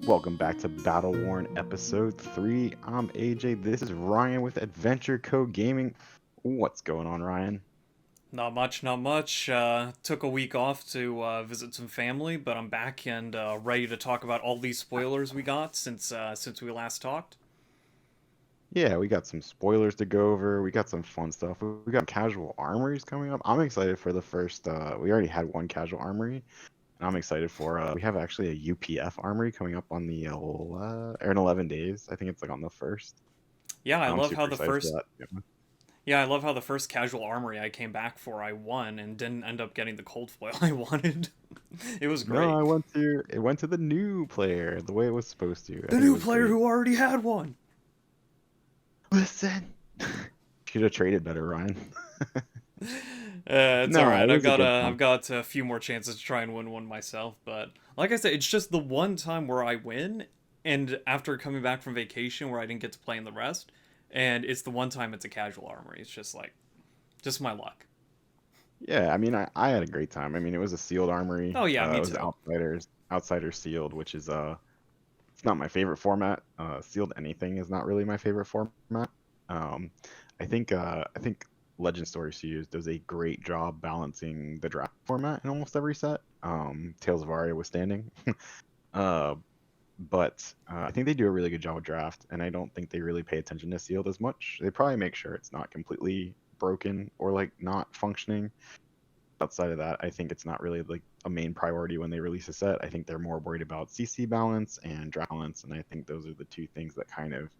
Welcome back to Battleworn Episode 3. I'm AJ. This is Ryan with Adventure Code Gaming. What's going on, Ryan? Not much, not much. Took a week off to visit some family, but I'm back and ready to talk about all these spoilers we got since we last talked. Yeah, we got some spoilers to go over. We got some fun stuff. We got casual armories coming up. I'm excited for the first. We already had one casual armory, and I'm excited for. We have actually a UPF armory coming up on the or in 11 days. I think it's like on the first. Yeah, I I'm love how super the excited for first that. Yeah. yeah I love how the first casual armory I came back for I won and didn't end up getting the cold foil I wanted. It was No, great. it went to the new player the way it was supposed to. I The think it new was player great. who already had one. Listen. Should have traded better, Ryan. It's all No, right. it I've was a got good a time. I've got a few more chances to try and win one myself, but like I said, it's just the one time where I win, and after coming back from vacation where I didn't get to play in the rest, and it's the one time it's a casual armory. It's just like just my luck. Yeah, I mean, I had a great time. I mean, it was a sealed armory. Oh yeah, It me was too. outsiders sealed, which is it's not my favorite format. Sealed anything is not really my favorite format. Um, I think Legend Story Series does a great job balancing the draft format in almost every set. Tales of Aria withstanding. Uh, but I think they do a really good job with draft, and I don't think they really pay attention to sealed as much. They probably make sure it's not completely broken or like not functioning. Outside of that, I think it's not really like a main priority when they release a set. I think they're more worried about CC balance and draft balance, and I think those are the two things that kind of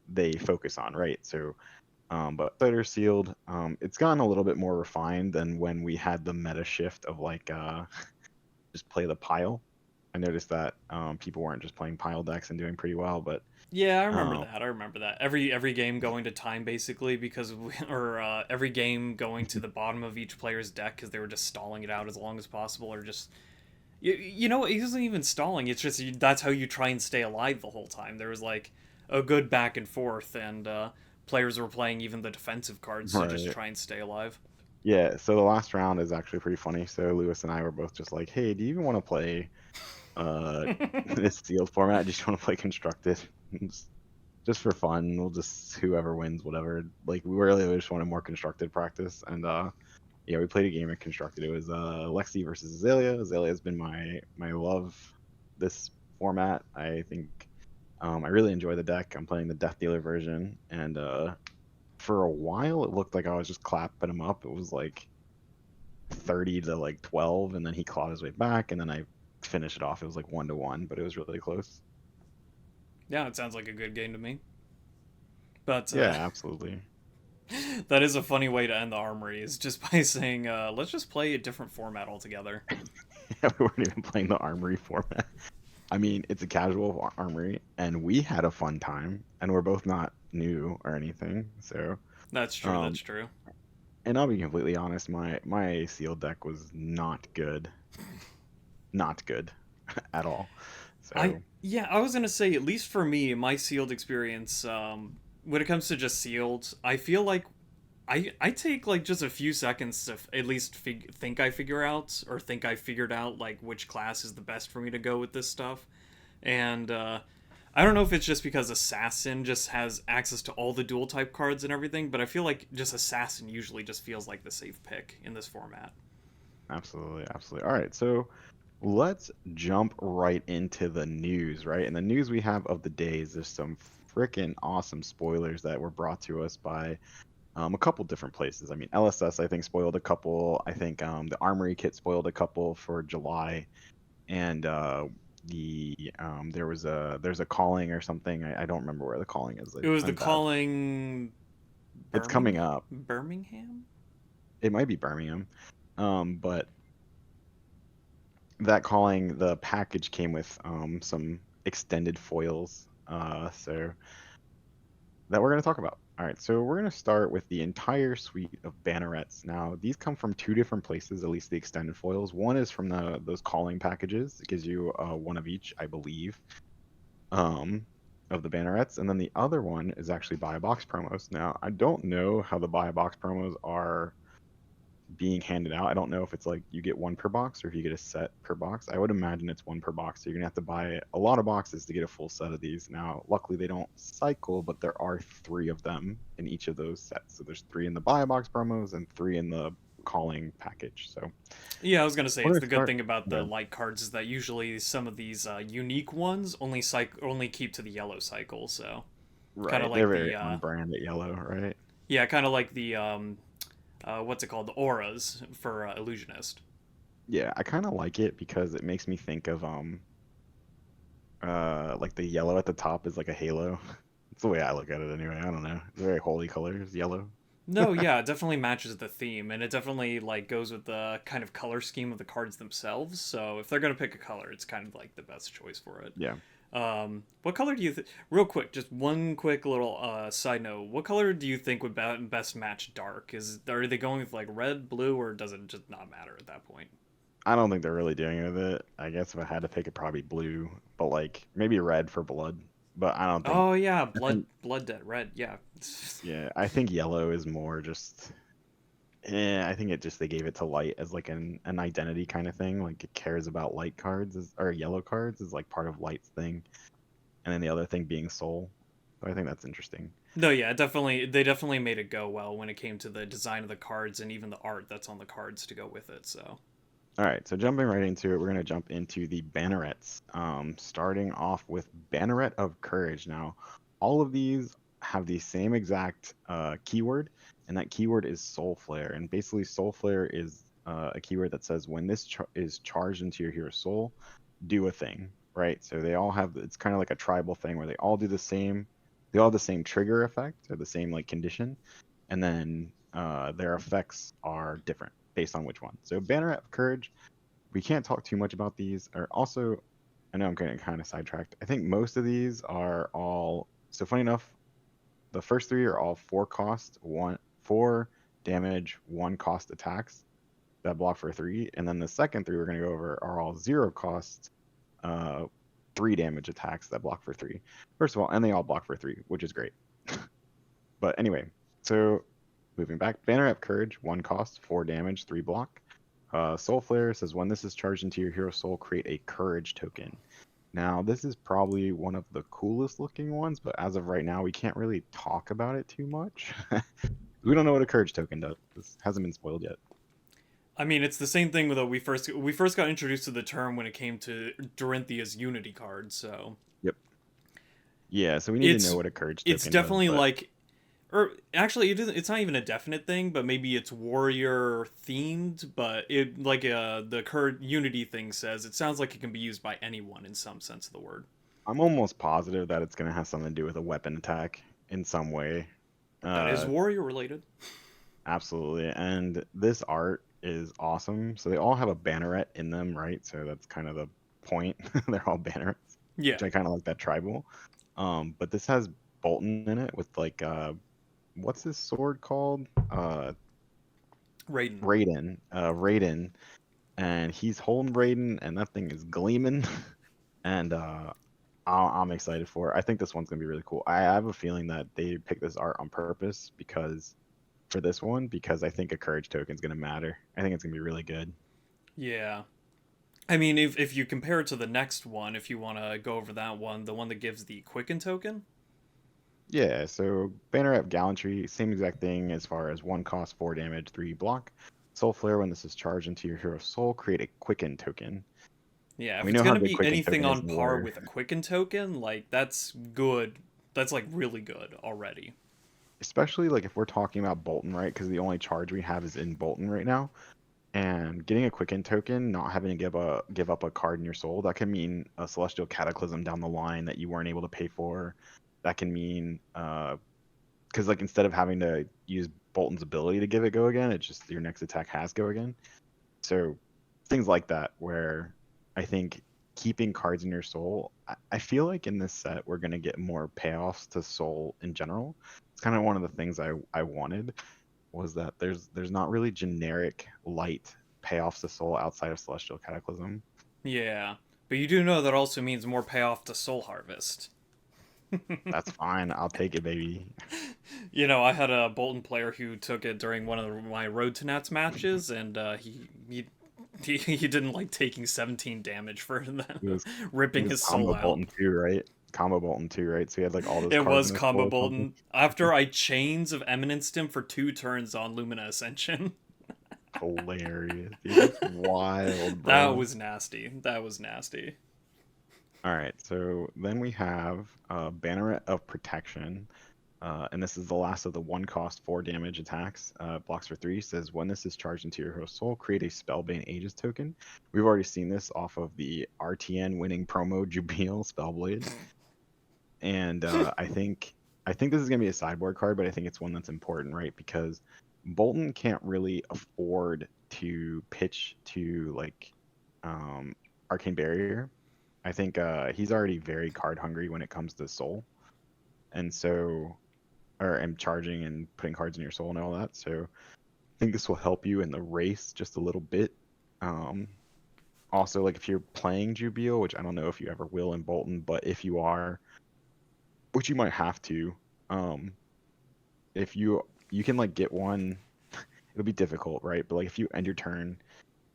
they focus on, right? So, but Cider Sealed, it's gotten a little bit more refined than when we had the meta shift of like just play the pile. I noticed that people weren't just playing pile decks and doing pretty well, but Yeah, I remember um, that. I remember that. Every game going to time basically because or every game going to the bottom of each player's deck because they were just stalling it out as long as possible, or just you know, it isn't even stalling. It's just that's how you try and stay alive the whole time. There was like a good back and forth, and players were playing even the defensive cards to just right. try and stay alive. Yeah, so the last round is actually pretty funny. So Lewis and I were both just like, "Hey, do you even want to play uh this sealed format? Just want to play constructed, just, just for fun. We'll just whoever wins, whatever. Like we really just wanted more constructed practice, and yeah, we played a game of constructed. It was Lexi versus Azalea. Azalea has been my love this format. I think I really enjoy the deck. I'm playing the Death Dealer version, and for a while it looked like I was just clapping him up. It was like 30 to like 12, and then he clawed his way back, and then I finished it off. It was like 1-1, but it was really close. Yeah, it sounds like a good game to me. But Yeah, absolutely. that is a funny way to end the armory is just by saying, let's just play a different format altogether. Yeah, we weren't even playing the armory format. I mean, it's a casual armory, and we had a fun time, and we're both not new or anything. So, That's true. That's um, true. and I'll be completely honest, my sealed deck was not good, not good at all. I So, Yeah, I was gonna say at least for me, my sealed experience, when it comes to just sealed, I feel like I take like just a few seconds to at least think I figure out or think I figured out like which class is the best for me to go with this stuff, and I don't know if it's just because Assassin just has access to all the dual type cards and everything, but I feel like just Assassin usually just feels like the safe pick in this format. absolutely, absolutely. All right, so let's jump right into the news, right? And the news we have of the day is there's some freaking awesome spoilers that were brought to us by a couple different places. I mean, LSS I think spoiled a couple. I think the Armory kit spoiled a couple for July, and there's a calling or something. I don't remember where the calling is. It was the I'm bad. calling It's coming Birmingham. up. Birmingham. It might be Birmingham, but that calling the package came with some extended foils. So that we're going to talk about. All right, so we're going to start with the entire suite of Bannerets. Now, these come from two different places, at least the extended foils. One is from those calling packages. It gives you one of each, I believe, um, of the Bannerets. And then the other one is actually buy a box promos. Now, I don't know how the buy a box promos are being handed out. I don't know if it's like you get one per box or if you get a set per box. I would imagine it's one per box. So you're gonna have to buy a lot of boxes to get a full set of these. Now, luckily they don't cycle, but there are three of them in each of those sets. So there's three in the buy a box promos and three in the calling package. So Yeah, I was gonna say we're it's gonna the good start. thing about the Yeah, light cards is that usually some of these unique ones only keep to the yellow cycle. So kind of right. They're like very the on brand at yellow, right? yeah, kind of like the what's it called, the auras for illusionist. Yeah, I kind of like it because it makes me think of like the yellow at the top is like a halo. It's the way I look at it anyway. I don't know. It's very holy colors, yellow. No, yeah, it definitely matches the theme, and it definitely like goes with the kind of color scheme of the cards themselves. So if they're gonna pick a color, it's kind of like the best choice for it. Yeah. What color do you think? Real quick, just one quick little side note. What color do you think would best match dark? Are they going with like red, blue, or does it just not matter at that point? I don't think they're really doing it with it. I guess if I had to pick it, probably blue, but like maybe red for blood. But I don't think. Oh yeah, I think blood debt red. Yeah. yeah, I think yellow is more just. I think it just they gave it to light as like an identity kind of thing. Like it cares about light cards or yellow cards is like part of light's thing, and then the other thing being soul. So I think that's interesting. No, yeah, definitely. They definitely made it go well when it came to the design of the cards and even the art that's on the cards to go with it. So All right, so jumping right into it, we're going to jump into the Bannerets. Starting off with Banneret of Courage. Now, all of these have the same exact keyword, and that keyword is Soul Flare. And basically, Soul Flare is a keyword that says when this is charged into your hero's soul, do a thing, right? So they all have, it's kind of like a tribal thing where they all do the same, they all have the same trigger effect or the same like condition, and then their effects are different based on which one. So Banneret of Courage, we can't talk too much about these. Or also, I know I'm getting kind of sidetracked. I think most of these are all. So funny enough, the first three are all four cost, four damage, one cost attacks that block for three, and then the second three we're going to go over are all zero cost, uh, three damage attacks that block for three. First of all, and they all block for three, which is great. But anyway, so moving back, Banner of Courage, one cost, four damage, three block. Soul Flare says when this is charged into your hero soul, create a Courage token. Now, this is probably one of the coolest looking ones, but as of right now, we can't really talk about it too much. We don't know what a Courage token does. This hasn't been spoiled yet. I mean, it's the same thing that we first got introduced to the term when it came to Dorinthia's Unity card. So Yep. Yeah, so we need to know it's what a Courage it's token does, definitely but like, or actually, it's not even a definite thing, but maybe it's warrior themed. But it like the current Unity thing says, it sounds like it can be used by anyone in some sense of the word. I'm almost positive that it's going to have something to do with a weapon attack in some way. That is Uh, warrior related. Absolutely. And this art is awesome. So they all have a banneret in them, right? So that's kind of the point. They're all bannerets, Yeah, which I kind of like that tribal. But this has Bolton in it with like what's this sword called? Raiden. Raiden. And he's holding Raiden and that thing is gleaming. And I'm excited for it. I think this one's gonna be really cool. I have a feeling that they picked this art on purpose because for this one because I think a courage token is going to matter. I think it's going to be really good. Yeah. I mean, if you compare it to the next one, if you want to go over that one, the one that gives the Quicken token. Yeah, so Banner of Gallantry, same exact thing as far as one cost, four damage, three block. Soul Flare, when this is charged into your hero's soul, create a Quicken token. Yeah, if We it's know how gonna good be Quicken anything token is on in par War, with a Quicken token, like that's good. That's like really good already. especially like if we're talking about Bolton, right? Because the only charge we have is in Bolton right now. And getting a Quicken token, not having to give up a card in your soul, that can mean a Celestial Cataclysm down the line that you weren't able to pay for. That can mean because like instead of having to use Bolton's ability to give it go again, it's just your next attack has go again. So things like that where I think keeping cards in your soul, I feel like in this set we're gonna get more payoffs to soul in general. It's kind of one of the things I wanted was that there's not really generic light payoffs to soul outside of Celestial Cataclysm. Yeah, but you do know that also means more payoff to Soul Harvest. That's fine. I'll take it, baby. You know, I had a Bolton player who took it during one of my Road to Nats matches, and he didn't like taking 17 damage for that, It was it ripping was his soul combo out. Bolton too, right? Combo Bolton too, right? So he had like all those It cards was in his combo full or something. Bolton. After I chains of Eminenced him for 2 turns on Lumina Ascension. Hilarious, dude. That's wild, That bro. was nasty. That was nasty. All right, so then we have Banneret of Protection. And this is the last of the 1-cost 4 damage attacks. Blocks for 3. Says when this is charged into your host soul, create a Spellbane Aegis token. We've already seen this off of the RTN winning promo Jubil Spellblade. And I think this is gonna be a sideboard card, but I think it's one that's important, right? Because Bolton can't really afford to pitch to like Arcane Barrier. I think he's already very card hungry when it comes to soul. And so and charging and putting cards in your soul and all that. So I think this will help you in the race just a little bit. Um, Also, like if you're playing Jubil, which I don't know if you ever will in Bolton, but if you are, which you might have to, um, if you can like get one, it'll be difficult, right? But like if you end your turn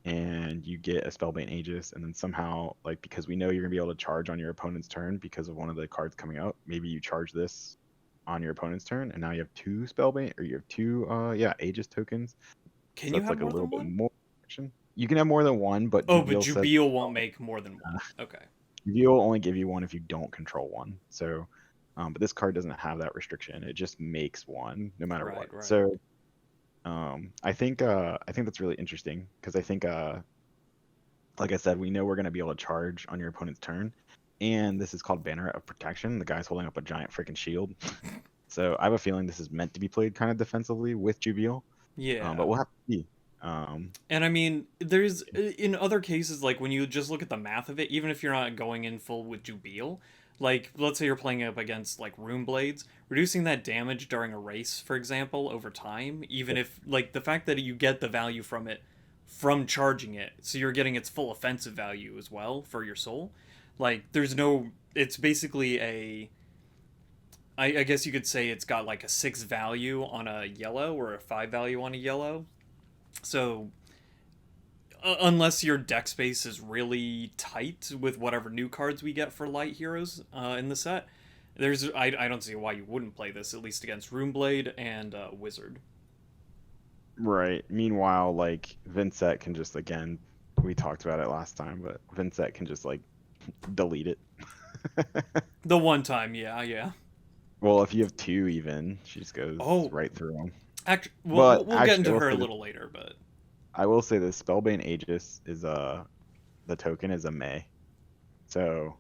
and you get a Spellbane Aegis, and then somehow like because we know you're gonna be able to charge on your opponent's turn because of one of the cards coming out, maybe you charge this on your opponent's turn, and now you have 2 Spellbane, or you have 2 Aegis tokens. Can So you that's have like a more little than bit one? more action. You can have more than one, but Oh, but Jubil says Jubil won't make more than one. Okay. Jubil will only give you one if you don't control one. So, but this card doesn't have that restriction. It just makes one no matter what. Right, right. So, I think that's really interesting because I think like I said, we know we're gonna be able to charge on your opponent's turn, and this is called Banneret of Protection. The guy's holding up a giant freaking shield. So I have a feeling this is meant to be played kind of defensively with Jubil, but Yeah. we'll have to see. Um, And I mean, there's in other cases, like when you just look at the math of it, even if you're not going in full with Jubil, like let's say you're playing up against like Rune Blades, reducing that damage during a race, for example, over time, even if like the fact that you get the value from it from charging it, so you're getting its full offensive value as well for your soul. Like there's no, it's basically a, I guess you could say it's got like a 6 value on a yellow or a 5 value on a yellow. So unless your deck space is really tight with whatever new cards we get for light heroes in the set, I don't see why you wouldn't play this, at least against Runeblade and Wizard. right. Meanwhile, like Vynnset can just again, we talked about it last time, but Vynnset can just like delete it. The one time, yeah, yeah. Well, if you have two, even she just goes Oh, right through them. actually, But we'll get actually, into her a little later, but I will say this: Spellbane Aegis is the token is a May, so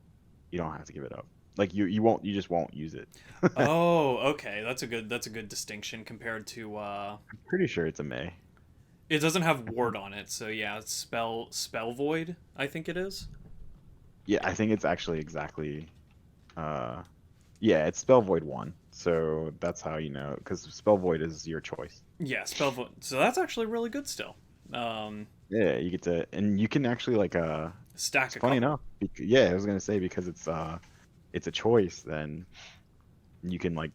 you don't have to give it up. Like you just won't use it. I'm oh, okay, that's a good distinction compared to pretty sure it's a May. it doesn't have ward on it, so yeah, spell void, I think it is. Yeah, I think it's actually exactly. Uh, yeah, it's Spell Void 1, so that's how you know because Spell Void is your choice. Yeah, spell void. So that's actually really good still. Um, Yeah, you get to, and you can actually like Stack it's a funny couple. enough. Yeah, I was gonna say because it's a choice, then you can like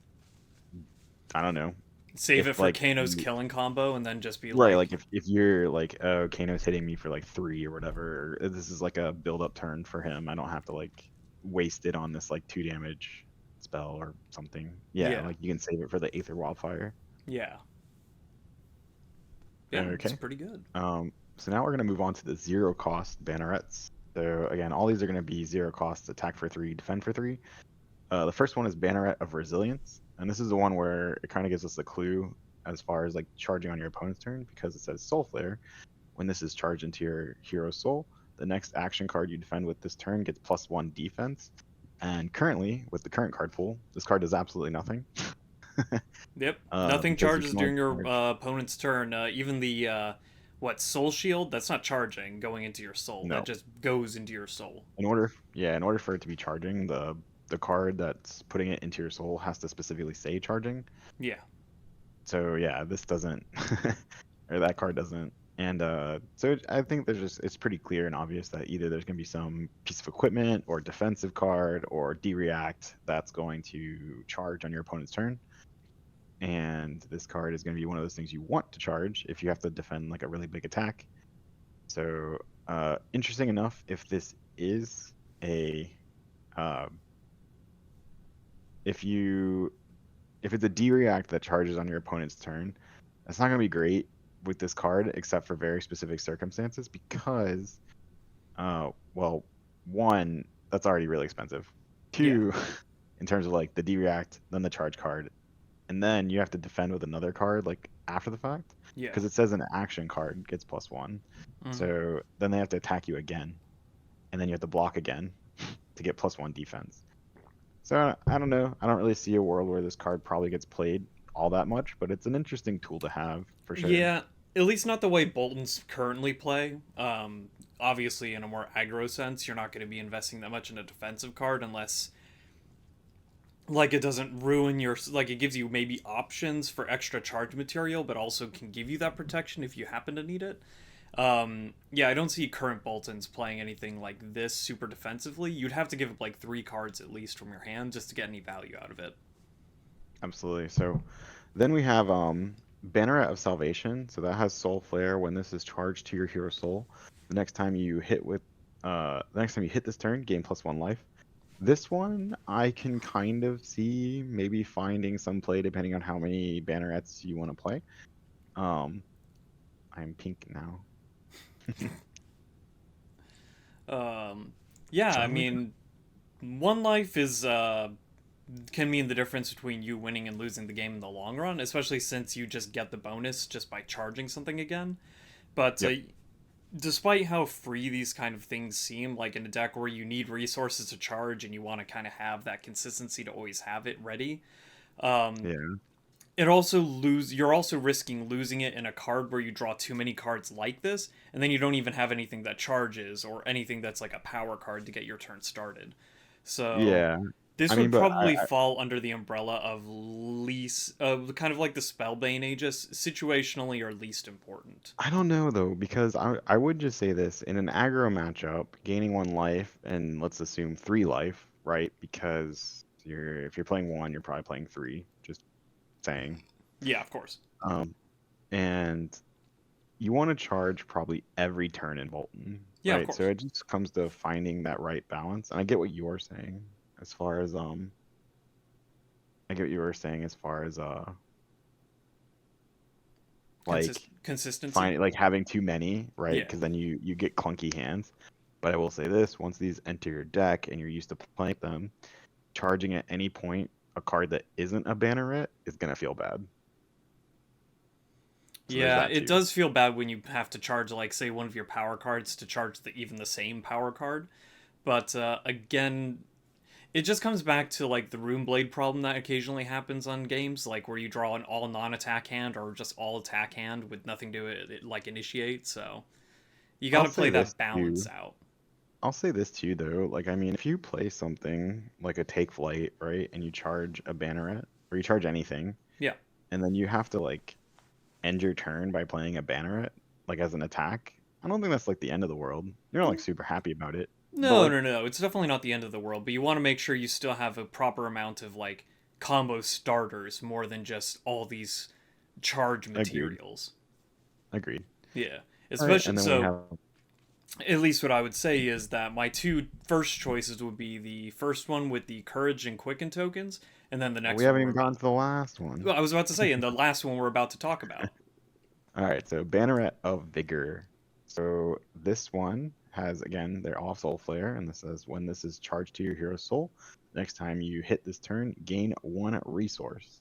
I don't know Save it if for like Kano's killing combo and then just be right, like, like if you're like, oh, Kano's hitting me for like 3 or whatever, or this is like a build up turn for him. I don't have to like waste it on this like 2 damage spell or something. Yeah, yeah, like you can save it for the Aether Wildfire. yeah, yeah, it's Okay. pretty good. So now we're gonna move on to the 0-cost Bannerets. So again, all these are gonna be 0-cost, attack for 3, defend for 3. The first one is Banneret of Resilience, and this is the one where it kind of gives us the clue as far as like charging on your opponent's turn because it says Soul Flare. When this is charged into your hero's soul, the next action card you defend with this turn gets +1 defense. And currently, with the current card pool, this card does absolutely nothing. Yep, nothing Because you charges can only during your charge opponent's turn. Even the what soul shield, that's not charging going into your soul. That no. just goes into your soul. In order for it to be charging, the card that's putting it into your soul has to specifically say charging. Yeah, So yeah, this doesn't, or that card doesn't. And I think it's pretty clear and obvious that either there's going to be some piece of equipment or defensive card or D-React that's going to charge on your opponent's turn. And this card is going to be one of those things you want to charge if you have to defend like a really big attack. So interesting enough, if this is a uh, if it's a D-React that charges on your opponent's turn, that's not going to be great with this card except for very specific circumstances because well, one, that's already really expensive. Yeah. Two, in terms of like the D-React, then the charge card, and then you have to defend with another card like after the fact Yeah. because it says an action card gets +1. Mhm. So then they have to attack you again, and then you have to block again to get +1 defense. So I don't know. I don't really see a world where this card probably gets played all that much, but it's an interesting tool to have for sure. Yeah, at least not the way Boltons currently play. Obviously, in a more aggro sense, you're not going to be investing that much in a defensive card unless, like, it doesn't ruin your. Like, it gives you maybe options for extra charge material, but also can give you that protection if you happen to need it. Yeah, I don't see current Boltons playing anything like this super defensively. You'd have to give up like 3 cards at least from your hand just to get any value out of it. Absolutely. So then we have Banneret of Salvation. So that has Soul Flare. When this is charged to your hero soul, the next time you hit this turn, gain +1 life. This one I can kind of see maybe finding some play depending on how many Bannerets you want to play. I'm pink now. Yeah, I Charlie? mean, 1 life is can mean the difference between you winning and losing the game in the long run, especially since you just get the bonus just by charging something again. But Yep. despite how free these kind of things seem, like in a deck where you need resources to charge and you want to kind of have that consistency to always have it ready, um, Yeah. you're also risking losing it in a card where you draw too many cards like this, and then you don't even have anything that charges or anything that's like a power card to get your turn started. So Yeah. I this mean, would but probably fall under the umbrella of kind of like the Spellbane Aegis, situationally or least important. I don't know though, because I would just say this in an aggro matchup, gaining 1 life and let's assume 3 life, right? Because if you're playing one, you're probably playing three. Just saying. Yeah, of course. Um, and you want to charge probably every turn in Bolton, Yeah, of right? So course. it just comes to finding that right balance. And I get what you're saying as far as I get what you were saying as far as like Consistency. find like having too many, right? Yeah. Because then you get clunky hands. But I will say this: once these enter your deck and you're used to playing them, charging at any point a card that isn't a banneret is gonna feel bad. So there's Yeah, that it too. does feel bad when you have to charge, like, say, one of your power cards to charge even the same power card. But again, it just comes back to like the Rune Blade problem that occasionally happens on games, like where you draw an all non-attack hand or just all attack hand with nothing to like initiate. So you got I'll to play say this that balance too. out. I'll say this too though. Like I mean, if you play something like a take flight, right, and you charge a banneret or you charge anything, Yeah. and then you have to like end your turn by playing a banneret, like as an attack. I don't think that's like the end of the world. You're not like super happy about it, but No, like no, no. It's definitely not the end of the world, but you want to make sure you still have a proper amount of like combo starters more than just all these charge agreed, materials. agreed. Yeah. All right, Especially and then we so have at least what I would say is that my two first choices would be the first one with the courage and quicken tokens, and then the we next one haven't we're even gotten about. to the last one. Well, I was about to say, and the last one we're about to talk about. All right, so Banneret of Vigor. So this one has again their off soul flare, and this says when this is charged to your hero's soul, next time you hit this turn, gain 1 resource.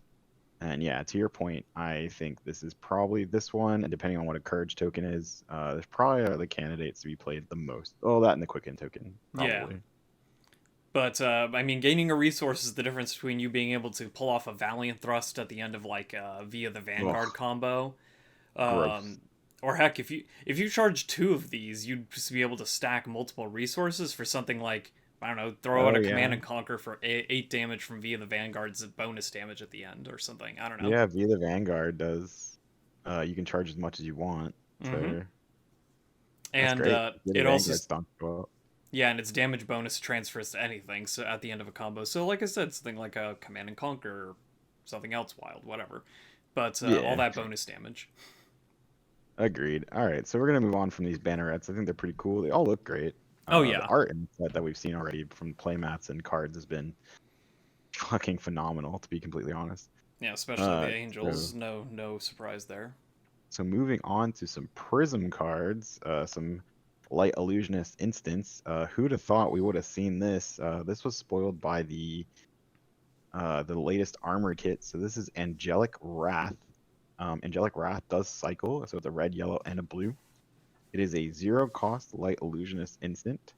And yeah, to your point, I think this is probably this one, and depending on what a courage token is, there's probably are the candidates to be played the most. Oh, that and the quicken token, Yeah, probably. but I mean, gaining a resource is the difference between you being able to pull off a valiant thrust at the end of like via the Vanguard Ugh, combo, gross. um, or heck, if you charge two of these, you'd just be able to stack multiple resources for something like, I don't know, throw out Oh a yeah, command and conquer for 8 damage from via the Vanguard's bonus damage at the end or something. I don't know. yeah. Via the Vanguard does. You can charge as much as you want. Mm-hmm. So that's And great. Get a it also, Vanguard stomp go up. yeah, and its damage bonus transfers to anything. So at the end of a combo, so like I said, something like a Command and Conquer, or something else wild, whatever. But all Yeah, that bonus damage. agreed. All right, so we're gonna move on from these bannerets. I think they're pretty cool. They all look great. Oh The yeah, art in the set that we've seen already from playmats and cards has been fucking phenomenal, to be completely honest. yeah, especially the Uh, so Angels. No surprise there. so moving on to some Prism cards, some Light Illusionist instance. Who'd have thought we would have seen this? This was spoiled by the latest armor kit. So this is Angelic Wrath. Angelic Wrath does cycle, so it's a red, yellow, and a blue. It is a zero cost Light Illusionist instant.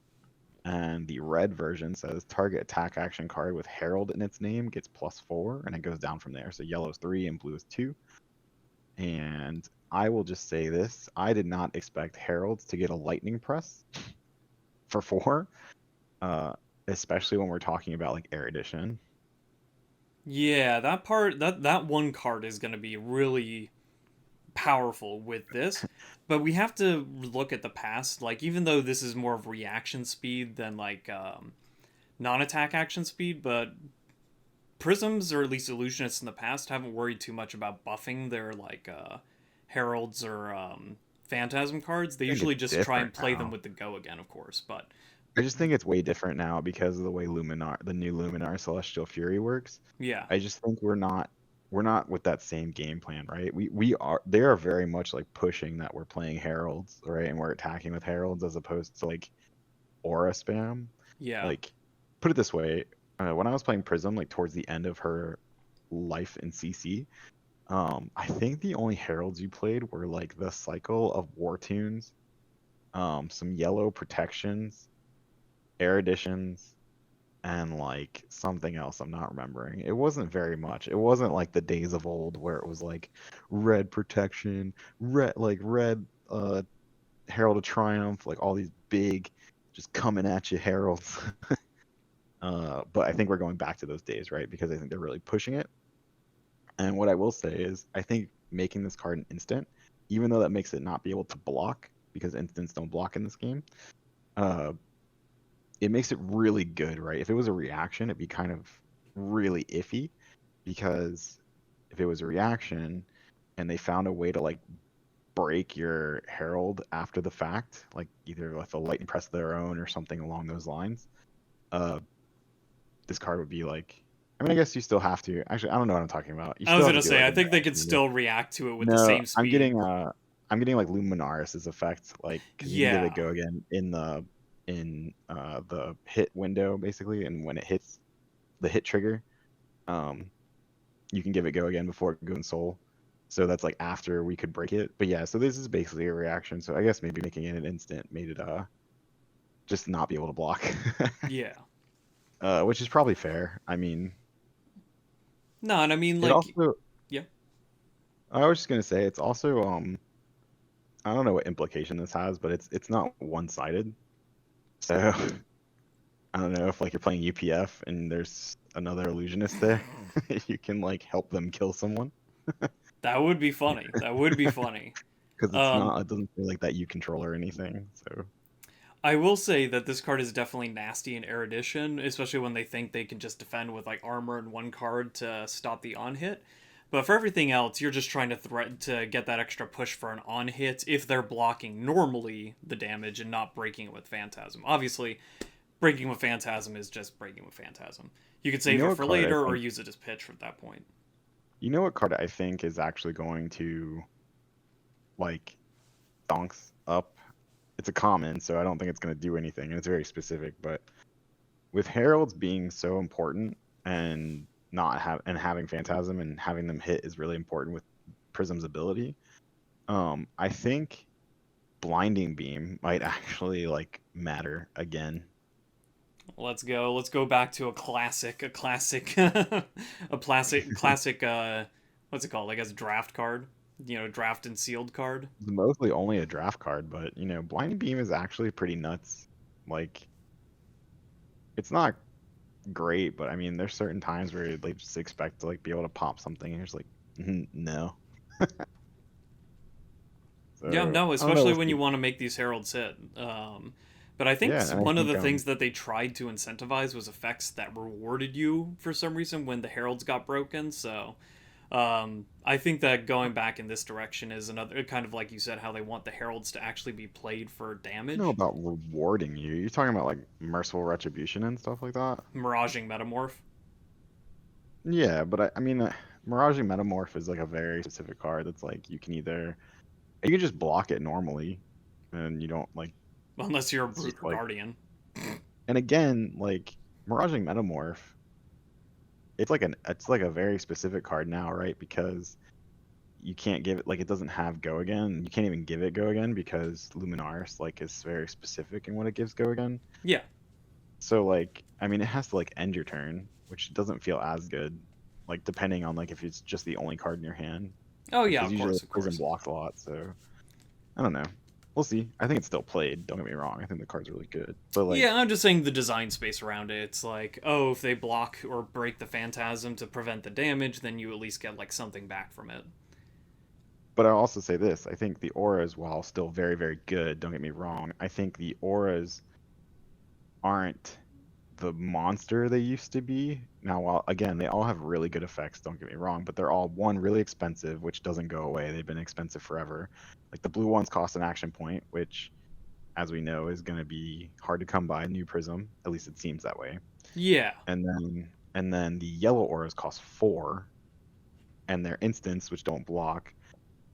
And the red version says target attack action card with Herald in its name gets +4, and it goes down from there. So yellow is 3 and blue is 2. And I will just say this: I did not expect Heralds to get a lightning press for 4, uh, especially when we're talking about like Erudition. Yeah, that part, that one card is going to be really powerful with this, but we have to look at the past. Like, even though this is more of reaction speed than like non-attack action speed, but prisms, or at least illusionists in the past, haven't worried too much about buffing their like heralds or phantasm cards. They I think usually it's just try and different play them now. with the go again, of course. But I just think it's way different now because of the way the new Luminar Celestial Fury works. yeah, I just think we're not with that same game plan, right? They are very much like pushing that we're playing Heralds, right? And we're attacking with Heralds as opposed to like aura spam. yeah, Like, put it this way, when I was playing Prism, like towards the end of her life in CC, I think the only Heralds you played were like the cycle of War Tunes, some yellow protections, eruditions, and like something else I'm not remembering. It wasn't very much. It wasn't like the days of old where it was like red protection, red Herald of Triumph, like all these big just coming at you heralds. But I think we're going back to those days, right? Because I think they're really pushing it. And what I will say is I think making this card an instant, even though that makes it not be able to block because instants don't block in this game, uh, it makes it really good, right? If it was a reaction, it'd be kind of really iffy because if it was a reaction and they found a way to like break your herald after the fact, like either with a lightning press of their own or something along those lines, uh, this card would be like. I mean, I guess you still have to. Actually, I don't know what I'm talking about. You I still was have to gonna do say, like I a think they could reaction. still react to it with the No, same speed. I'm getting like Luminaris's effect, like because you can give it Yeah, go again in the hit window basically, and when it hits the hit trigger, um, you can give it go again before it goes in soul. So that's like after we could break it. But yeah, so this is basically a reaction. So I guess maybe making it an instant made it just not be able to block, yeah. which is probably fair. I mean, No, and I mean, it like, also yeah. I was just gonna say it's also I don't know what implication this has, but it's not one-sided. So I don't know if like you're playing UPF and there's another illusionist there, you can like help them kill someone That would be funny. That would be funny. because Um, it doesn't feel like that you control or anything. So I will say that this card is definitely nasty in Erudition, especially when they think they can just defend with like armor and one card to stop the on hit. But for everything else, you're just trying to threaten to get that extra push for an on hit if they're blocking normally the damage and not breaking it with Phantasm. Obviously, breaking with Phantasm is just breaking with Phantasm. You could you save know it what for card I later or think use it as pitch at that point. is actually going to like donks up. It's a common, so I don't think it's going to do anything, and it's very specific. But with heralds being so important and not have and having phantasm and having them hit is really important with Prism's ability. I think blinding beam might actually like matter again. Let's go. Let's go back to a classic, a classic. What's it called? I guess draft card. You know, draft and sealed card. It's mostly only a draft card, but blinding beam is actually pretty nuts. Like it's not great, but I mean there's certain times where you like just expect to like be able to pop something and you're just like, no. Yeah, So no, I don't know. especially We'll when you see. want to make these heralds hit. But I think Yeah, and I one of think the things that they tried to incentivize was effects that rewarded you for some reason when the heralds got broken. So I think that going back in this direction is another kind of like you said, how they want the heralds to actually be played for I don't know damage. about rewarding you. You're talking about like merciful retribution and stuff like that. Miraging Metamorph. Yeah, but I mean, Miraging Metamorph is like a very specific card that's like you can just block it normally, and you don't like Unless you're a it's just Brute or like Guardian. and again like Miraging Metamorph, it's like a very specific card now, right? Because you can't give it like it doesn't have go again. You can't even give it go again because Luminaris like is very specific in what it gives go again. Yeah. So like I mean it has to like end your turn, which doesn't feel as good. Like depending on like if it's just the only card in your hand, Oh yeah, because of usually course, it of plays in course. blocks a lot. So I don't know. We'll see. I think it's still played. Don't get me wrong. I think the card's really good. But Yeah, like, I'm just saying the design space around it. It's like, oh, if they block or break the Phantasm to prevent the damage, then you at least get like something back from it. but I'll also say this. I think the auras, while still very, very good, don't get me wrong. I think the auras aren't the monster they used to be. Now, while again, they all have really good effects, don't get me wrong, but they're all one really expensive, which doesn't go away. They've been expensive forever. Like the blue ones cost an action point, which, as we know, is going to be hard to come by. New Prism, at least it seems that way. Yeah. And then the yellow auras cost 4, and they're instants which don't block.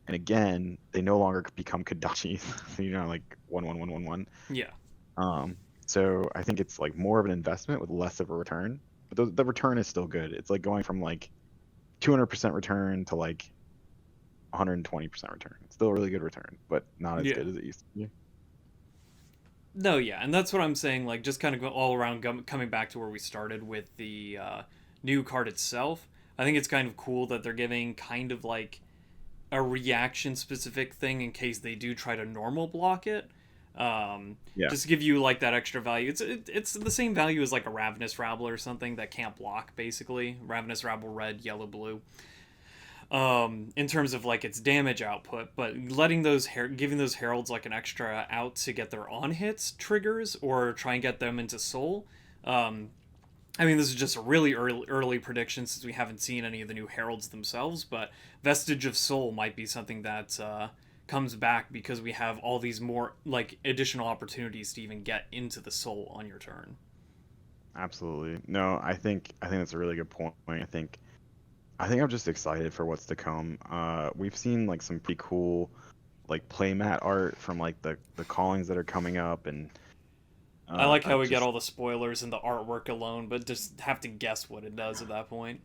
And again, they no longer become Kadachi. Like 1/1/1/1/1. Yeah. Um, so I think it's like more of an investment with less of a return. But the return is still good. It's like going from like 200% return to like 120% return. It's still a really good return, but not as Yeah. good as it used to be. No, yeah, and that's what I'm saying. Like, just kind of all around coming back to where we started with the new card itself. I think it's kind of cool that they're giving kind of like a reaction specific thing in case they do try to normal block it. Yeah. Just to give you like that extra value. It's the same value as like a Ravenous Rabble or something that can't block basically. Ravenous Rabble red, yellow, blue. In terms of like its damage output, but letting giving those heralds like an extra out to get their on hits triggers or try and get them into soul. I mean, this is just a really early prediction since we haven't seen any of the new heralds themselves, but vestige of soul might be something that comes back because we have all these more like additional opportunities to even get into the soul on your turn. Absolutely. No, I think that's a really good point. I think I'm just excited for what's to come. We've seen like some pretty cool like playmat art from like the callings that are coming up, and I like I how we get just all the spoilers and the artwork alone, but just have to guess what it does at that point.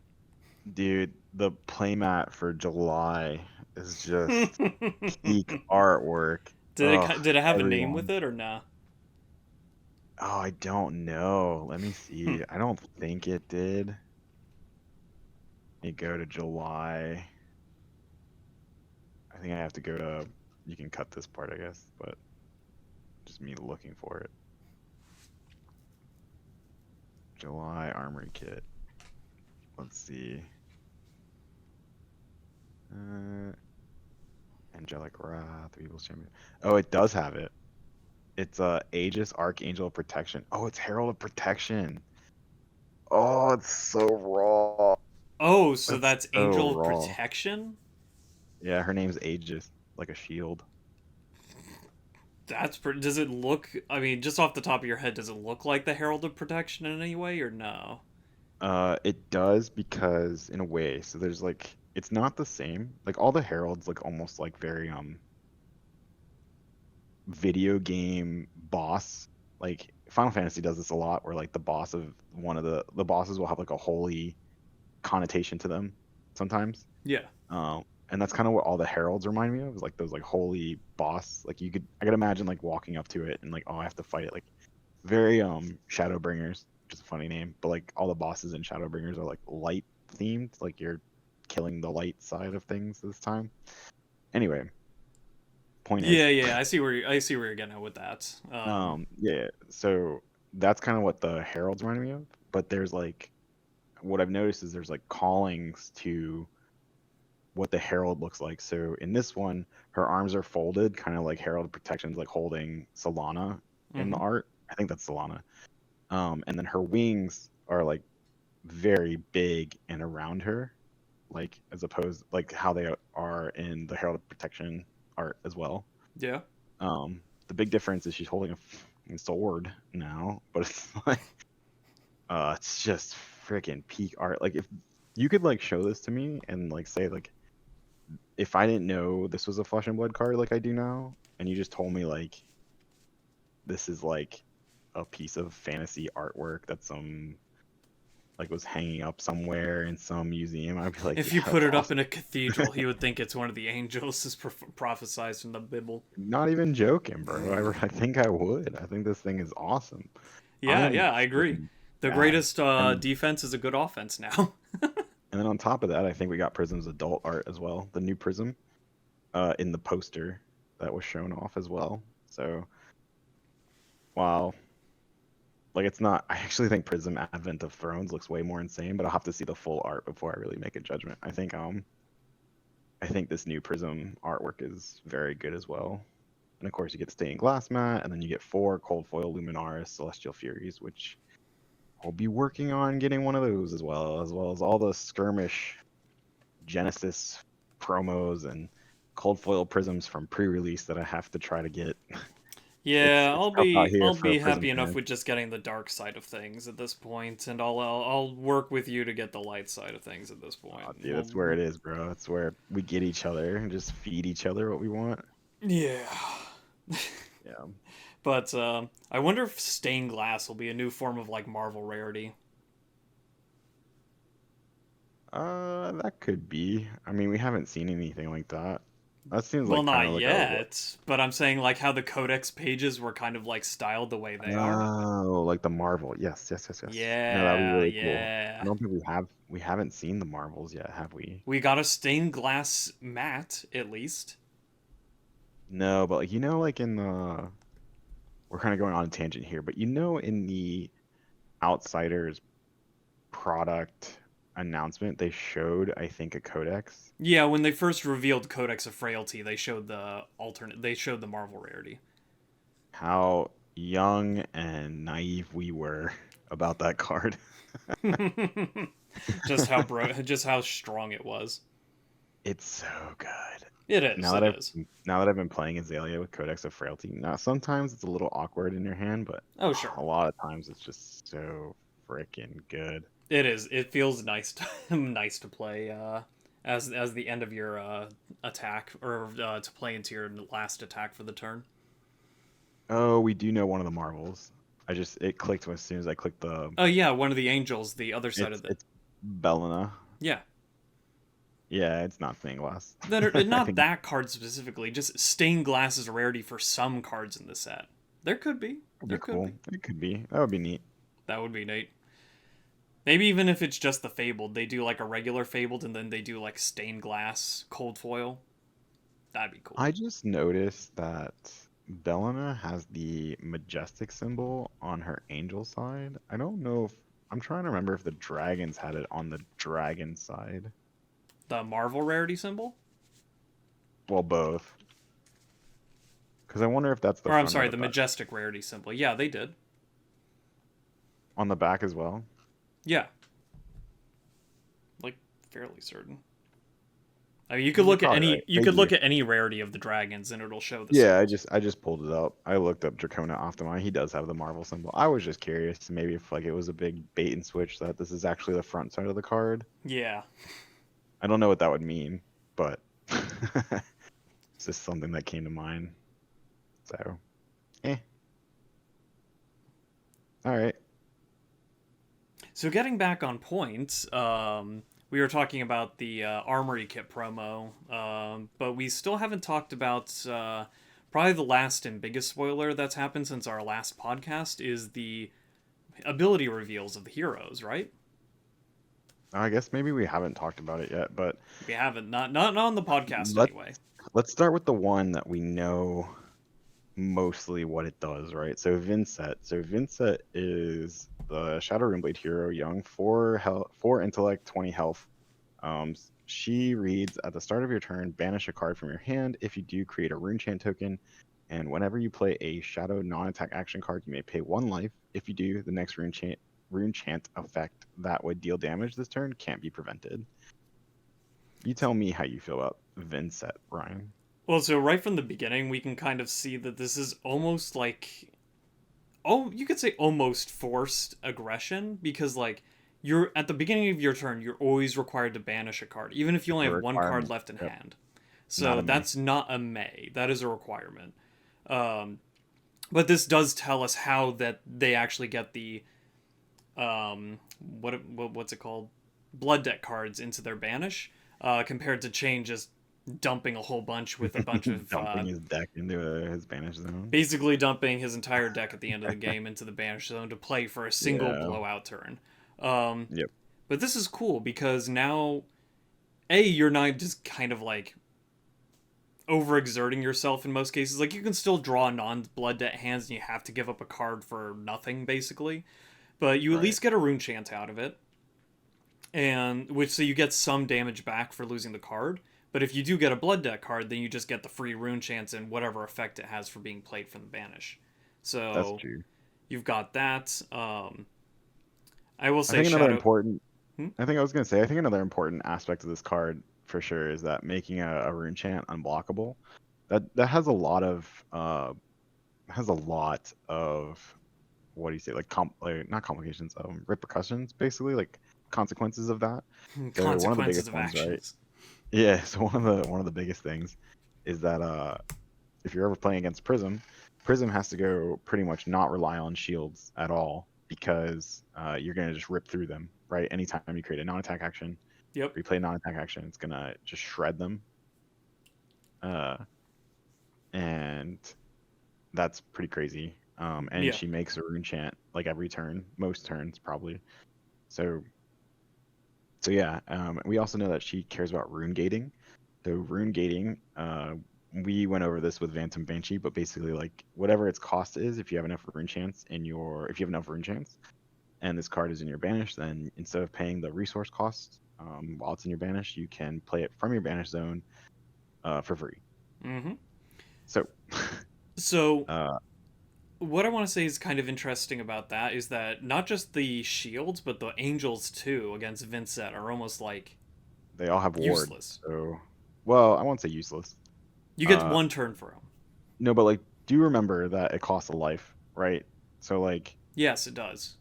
dude, the playmat for July is just peak artwork. Oh, Did it have a name with everyone. it or nah? Oh, I don't know. Let me Hmm. see. I don't think it did. Let me go to July. I think I have to go to. You can cut this part, I guess, but just me looking for it. July armory kit. Let's see. Uh, Angelic Wrath, Evil's Champion. Oh, it does have it. It's Aegis Archangel of Protection. Oh, it's Herald of Protection. Oh, it's so raw. Oh, so It's that's so Angel of raw. Protection. Yeah, her name's Aegis, like a shield. That's pretty. Does it look? I mean, just off the top of your head, does it look like the Herald of Protection in any way or no? It does because in a way, so there's like it's not the same. Like all the heralds look almost like very video game boss. Like Final Fantasy does this a lot, where like the boss of one of the bosses will have like a holy connotation to them sometimes. Yeah. And that's kind of what all the heralds remind me of, is like those like holy boss. Like I could imagine like walking up to it and like, oh, I have to fight it. Like very Shadowbringers, which is a funny name, but like all the bosses in Shadowbringers are like light themed. Like you're killing the light side of things this time. Anyway, point Yeah, is, yeah. I see where you're getting at with that. yeah. So that's kind of what the heralds remind me of. But there's like what I've noticed is there's like callings to what the Herald looks like. So in this one, her arms are folded, kind of like Herald protections, like holding Solana in the Mm-hmm. art. I think that's Solana. And then her wings are like very big and around her, like as opposed like how they are in the Herald protection art as well. Yeah. The big difference is she's holding a sword now, but it's like it's just freaking peak art. Like if you could like show this to me and like say like if I didn't know this was a Flesh and Blood card like I do now, and you just told me like this is like a piece of fantasy artwork that some like was hanging up somewhere in some museum, I'd be like, If yeah, you put that's it up awesome. in a cathedral, he would think it's one of the angels as prophesized from the Bible. Not even joking, bro. I think I would. I think this thing is awesome. I Yeah, am yeah, I agree. freaking The bad. greatest And defense is a good offense now. then on top of that, I think we got Prism's adult art as well. The new Prism in the poster that was shown off as well. So wow. Like it's not I actually think Prism Advent of Thrones looks way more insane, but I'll have to see the full art before I really make a judgment. I think this new Prism artwork is very good as well. And of course, you get the stained glass mat, and then you get 4 cold foil Luminaris Celestial Furies, which I'll be working on getting one of those as well as all the skirmish Genesis promos and cold foil prisms from pre-release that I have to try to get. Yeah, It's tough out here I'll for a be prism happy enough fan. with just getting the dark side of things at this point, and I'll work with you to get the light side of things at this point. Oh, dude, Well, that's where it is, bro. That's where we get each other and just feed each other what we want. yeah. Yeah. But I wonder if stained glass will be a new form of like Marvel rarity. That could be. I mean, we haven't seen anything like that. That seems Well, like kind not of like a yet, but I'm saying like how the codex pages were kind of like styled the way they are. oh, like the Marvel. Yes, yes, yes, yes. No, that'd be Yeah, really cool. I yeah. don't think we haven't seen the Marvels yet, have we? We got a stained glass mat at least. No, but like like in the we're kind of going on a tangent here, but in the Outsiders product announcement, they showed I think a codex. Yeah, when they first revealed Codex of Frailty, they showed the Marvel rarity. How young and naive we were about that card. Just how strong it was. It's so good. It is. It is. Now that I've been playing Azalea with Codex of Frailty, now sometimes it's a little awkward in your hand, but Oh, sure. a lot of times it's just so freaking good. It is. It feels nice to nice to play as the end of your attack or to play into your last attack for the turn. Oh, we do know one of the Marvels. It clicked as soon as I clicked the. Oh yeah, one of the angels, the other side of it. It's Belena. Yeah. Yeah, it's not stained glass. I Not think that card specifically. Just stained glass is a rarity for some cards in the set. There could be. it'd There be could cool. be. It could be. That would be neat. That would be neat. Maybe even if it's just the Fabled, they do like a regular Fabled and then they do like stained glass cold foil. That'd be cool. I just noticed that Belena has the majestic symbol on her angel side. I don't know if I'm trying to remember if the dragons had it on the dragon side. The Marvel rarity symbol? Well, both. Because I wonder if that's the Or I'm front or sorry, the the back. majestic rarity symbol. Yeah, they did. On the back as well. Yeah. Like fairly certain. I mean, you could look at Probably any right. you Thank could you. look at any rarity of the dragons and it'll show the Yeah, symbol. I just pulled it up. I looked up Dracona Optima. He does have the Marvel symbol. I was just curious, maybe if like it was a big bait and switch that this is actually the front side of the card. Yeah. I don't know what that would mean, but it's just something that came to mind. So, eh. All right. So getting back on point, we were talking about the Armory Kit promo, but we still haven't talked about probably the last and biggest spoiler that's happened since our last podcast is the ability reveals of the heroes, right? I guess maybe we haven't talked about it yet, but We haven't, not on the podcast let's anyway. let's start with the one that we know mostly what it does, right? So Vynnset. So Vynnset is the Shadow Runeblade hero, young, 4 intellect, 20 health. she reads, at the start of your turn, banish a card from your hand. If you do, create a rune chant token. And whenever you play a shadow non-attack action card, you may pay 1 life. If you do, the next rune chant effect that would deal damage this turn can't be prevented. You tell me how you feel about Vynnset, Ryan. Well, so right from the beginning, we can kind of see that this is almost like, oh, you could say almost forced aggression, because like you're at the beginning of your turn, you're always required to banish a card, even if you only A have one card requirement. left in Yep. hand. Not So a May. that's not a may. That is a requirement. Um, but this does tell us how that they actually get the what's it called, blood deck cards into their banish, compared to Chain just dumping a whole bunch with a bunch of Dumping his deck into his banish zone. basically dumping his entire deck at the end of the game into the banish zone to play for a single Yeah. blowout turn. Um, Yep. but this is cool because now, A, you're not just kind of like overexerting yourself in most cases. Like, you can still draw non-blood debt hands and you have to give up a card for nothing, basically. But you at Right. least get a rune chant out of it. And which, so you get some damage back for losing the card. But if you do get a blood debt card, then you just get the free rune chance and whatever effect it has for being played from the banish. That's So true. you've got that. I will I say think another Shadow. important. Hmm? I think I was gonna say. I think another important aspect of this card for sure is that making a rune chant unblockable. That has a lot of what do you say, like like not complications, repercussions, basically, like consequences of that. So one of the Consequences biggest of ones, right? actions. Yeah. So one of the biggest things is that if you're ever playing against Prism, Prism has to go pretty much not rely on shields at all because you're gonna just rip through them, right? Anytime you create a non-attack action, Yep. replay non-attack action, it's gonna just shred them. Uh, and that's pretty crazy. And Yeah. she makes a rune chant like every turn, most turns probably. So yeah. We also know that she cares about rune gating. So rune gating, we went over this with Phantom Banshee, but basically like whatever its cost is, if you have enough rune chance if you have enough rune chance, and this card is in your banish, then instead of paying the resource cost while it's in your banish, you can play it from your banish zone for free. Mm-hmm. So So uh, what I want to say is kind of interesting about that is that not just the shields, but the angels too against Vynnset are almost like they all have ward. useless. So, well, I won't say useless. You get Uh, one turn for them. no, but like, do you remember that it costs a life, right? So like, Yes, it does.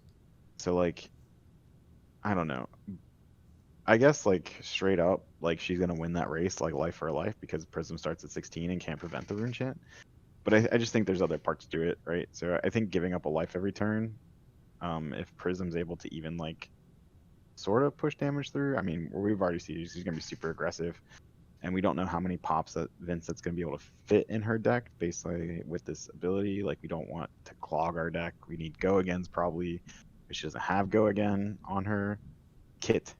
so like, I don't know. I guess like straight up, like she's gonna win that race, like life for life, because Prism starts at 16 and can't prevent the rune chant. But I just think there's other parts to it, right? So I think giving up a life every turn, if Prism's able to even like sort of push damage through, I mean, we've already seen she's gonna be super aggressive, and we don't know how many pops that Vincent's gonna be able to fit in her deck basically with this ability. Like we don't want to clog our deck. We need go agains probably, but she doesn't have go again on her kit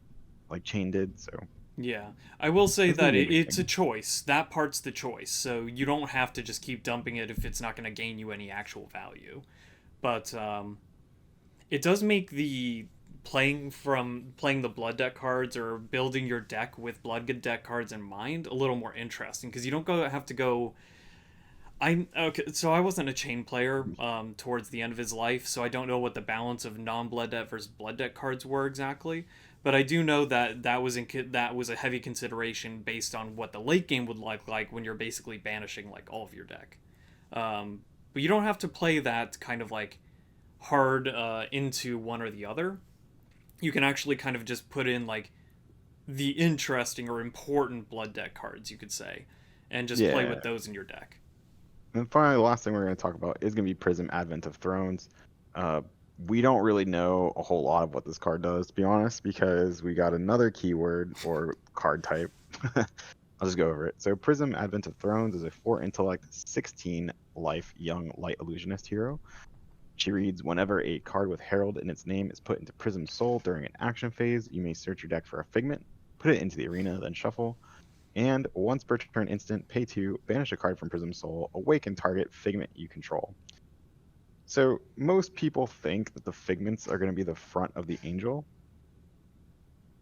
like Chain did. So Yeah, I will say it's gonna that be it's a interesting. choice. That part's the choice. So you don't have to just keep dumping it if it's not going to gain you any actual value. But it does make the playing the blood deck cards or building your deck with blood deck cards in mind a little more interesting because you don't have to go. I okay, so I wasn't a chain player towards the end of his life, so I don't know what the balance of non-blood debt versus blood debt cards were exactly. But I do know that that was a heavy consideration based on what the late game would look like when you're basically banishing like all of your deck. But you don't have to play that kind of like hard into one or the other. You can actually kind of just put in like the interesting or important blood deck cards, you could say, and just play Yeah. with those in your deck. And finally, the last thing we're going to talk about is going to be Prism Advent of Thrones. Uh, we don't really know a whole lot of what this card does, to be honest, because we got another keyword or card type. I'll just go over it. So, Prism Advent of Thrones is a 4 intellect, 16 life young light illusionist hero. She reads, whenever a card with Herald in its name is put into Prism's Soul during an action phase, you may search your deck for a figment, put it into the arena, then shuffle. And once per turn instant, pay 2, banish a card from Prism Soul, awaken target figment you control. So most people think that the figments are going to be the front of the angel.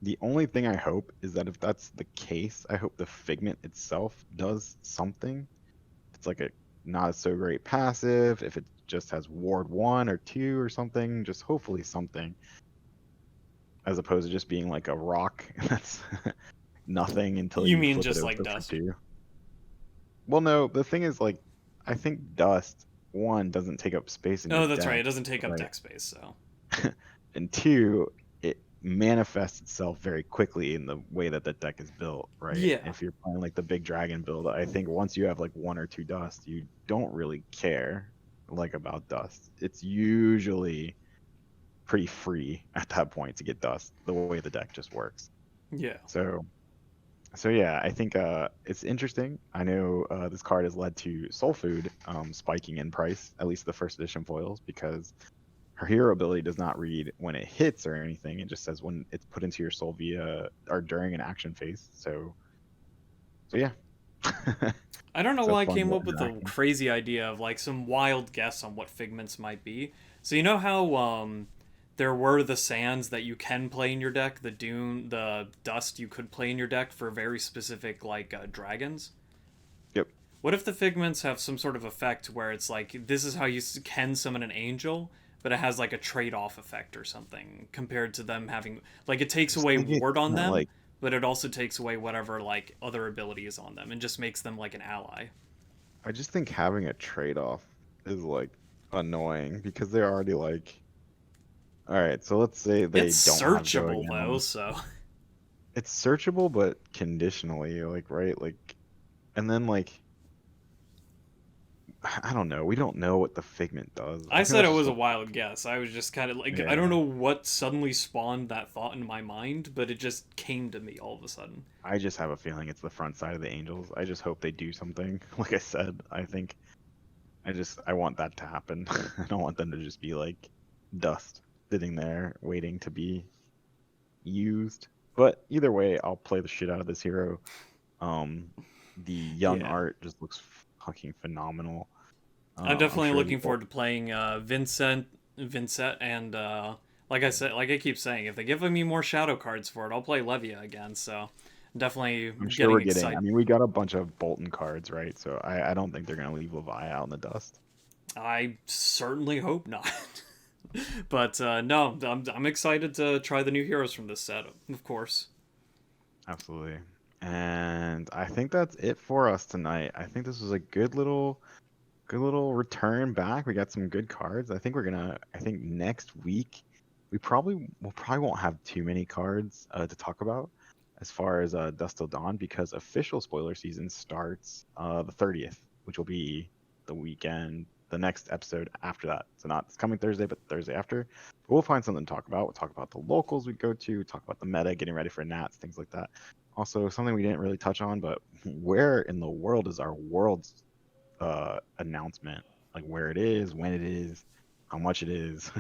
The only thing I hope is that if that's the case, I hope the Figment itself does something. It's like a not so great passive, if it just has Ward 1 or 2 or something, just hopefully something, as opposed to just being like a rock that's nothing until You you mean flip it just like over for dust? 2. Well, no, the thing is, like, I think Dust, 1, doesn't take up space in your Oh, that's right. It deck, doesn't take up right? deck space, so. And 2, it manifests itself very quickly in the way that the deck is built, right? Yeah. If you're playing like the big dragon build, I think once you have like 1 or 2 Dust, you don't really care like about Dust. It's usually pretty free at that point to get Dust, the way the deck just works. Yeah. So yeah, I think it's interesting. I know this card has led to Soul Food spiking in price, at least the first edition foils, because her hero ability does not read when it hits or anything. It just says when it's put into your soul via or during an action phase. So yeah. I don't know So why I fun came little up with the interaction. crazy idea of like some wild guess on what figments might be. So you know how there were the sands that you can play in your deck, the dune, the dust you could play in your deck for very specific like dragons. Yep. What if the figments have some sort of effect where it's like this is how you can summon an angel, but it has like a trade-off effect or something compared to them having like it I takes just away think it's ward on kind of them, like but it also takes away whatever like other ability is on them and just makes them like an ally. I just think having a trade-off is like annoying because they're already like, all right, so let's say they It's don't have go searchable though, again. so It's searchable but conditionally, like, right? Like, and then like I don't know. We don't know what the Figment does. I I think said it that's just was a a wild guess. I was just kind of like I don't yeah. know what suddenly spawned that thought in my mind, but it just came to me all of a sudden. I just have a feeling it's the front side of the Angels. I just hope they do something. Like I said, I think I want that to happen. I don't want them to just be like dust sitting there waiting to be used. But either way, I'll play the shit out of this hero. Um, the young Yeah. art just looks fucking phenomenal. I'm I'm definitely sure the looking forward to playing Vynnset, and like I said, like I keep saying, if they give me more shadow cards for it, I'll play Levia again. So, I'm definitely I'm sure getting we're getting. I excited. mean, we got a bunch of Bolton cards, right? So I don't think they're gonna leave Levi out in the dust. I certainly hope not. But no, I'm excited to try the new heroes from this set, of course. Absolutely. And I think that's it for us tonight. I think this was a good little return back. We got some good cards. I think next week we'll probably won't have too many cards to talk about as far as Dust Till Dawn because official spoiler season starts the 30th, which will be the weekend, the next episode after that. So not this coming Thursday, but Thursday after. But we'll find something to talk about. We'll talk about the locals we go to, talk about the meta, getting ready for Nats, things like that. Also, something we didn't really touch on, but where in the world is our world's announcement, like where it is, when it is, how much it is.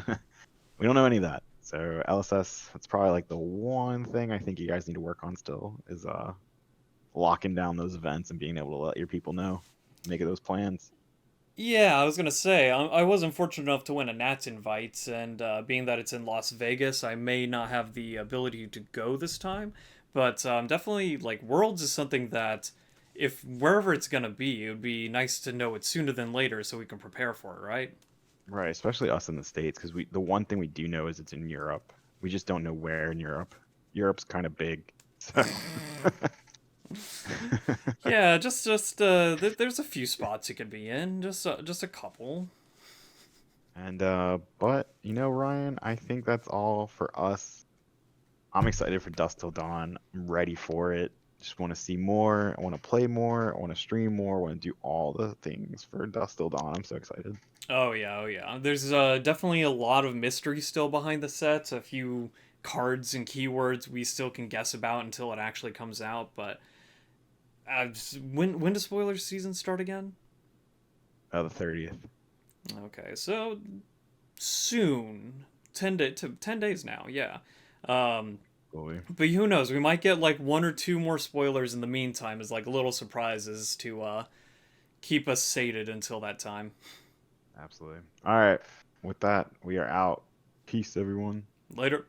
We don't know any of that. So LSS, that's probably like the one thing I think you guys need to work on still is locking down those events and being able to let your people know, make those plans. Yeah, I was gonna say I was unfortunate enough to win a Nats invite, and being that it's in Las Vegas, I may not have the ability to go this time. But definitely, like Worlds is something that, if wherever it's gonna be, it would be nice to know it sooner than later so we can prepare for it, right? Right, especially us in the States, because the one thing we do know is it's in Europe. We just don't know where in Europe. Europe's kind of big. So Yeah, there's a few spots it could be in, just a couple. and but you know, Ryan, I think that's all for us. I'm excited for Dust Till Dawn. I'm ready for it. Just want to see more. I want to play more. I want to stream more. I want to do all the things for Dust Till Dawn. I'm so excited. Oh yeah, oh yeah. There's definitely a lot of mystery still behind the set. A few cards and keywords we still can guess about until it actually comes out. But when does spoiler season start again? The 30th. Okay, so soon. 10 days now. Yeah. Um, Fully. but who knows? We might get like one or two more spoilers in the meantime as like little surprises to keep us sated until that time. Absolutely. All right. With that, we are out. Peace, everyone. Later.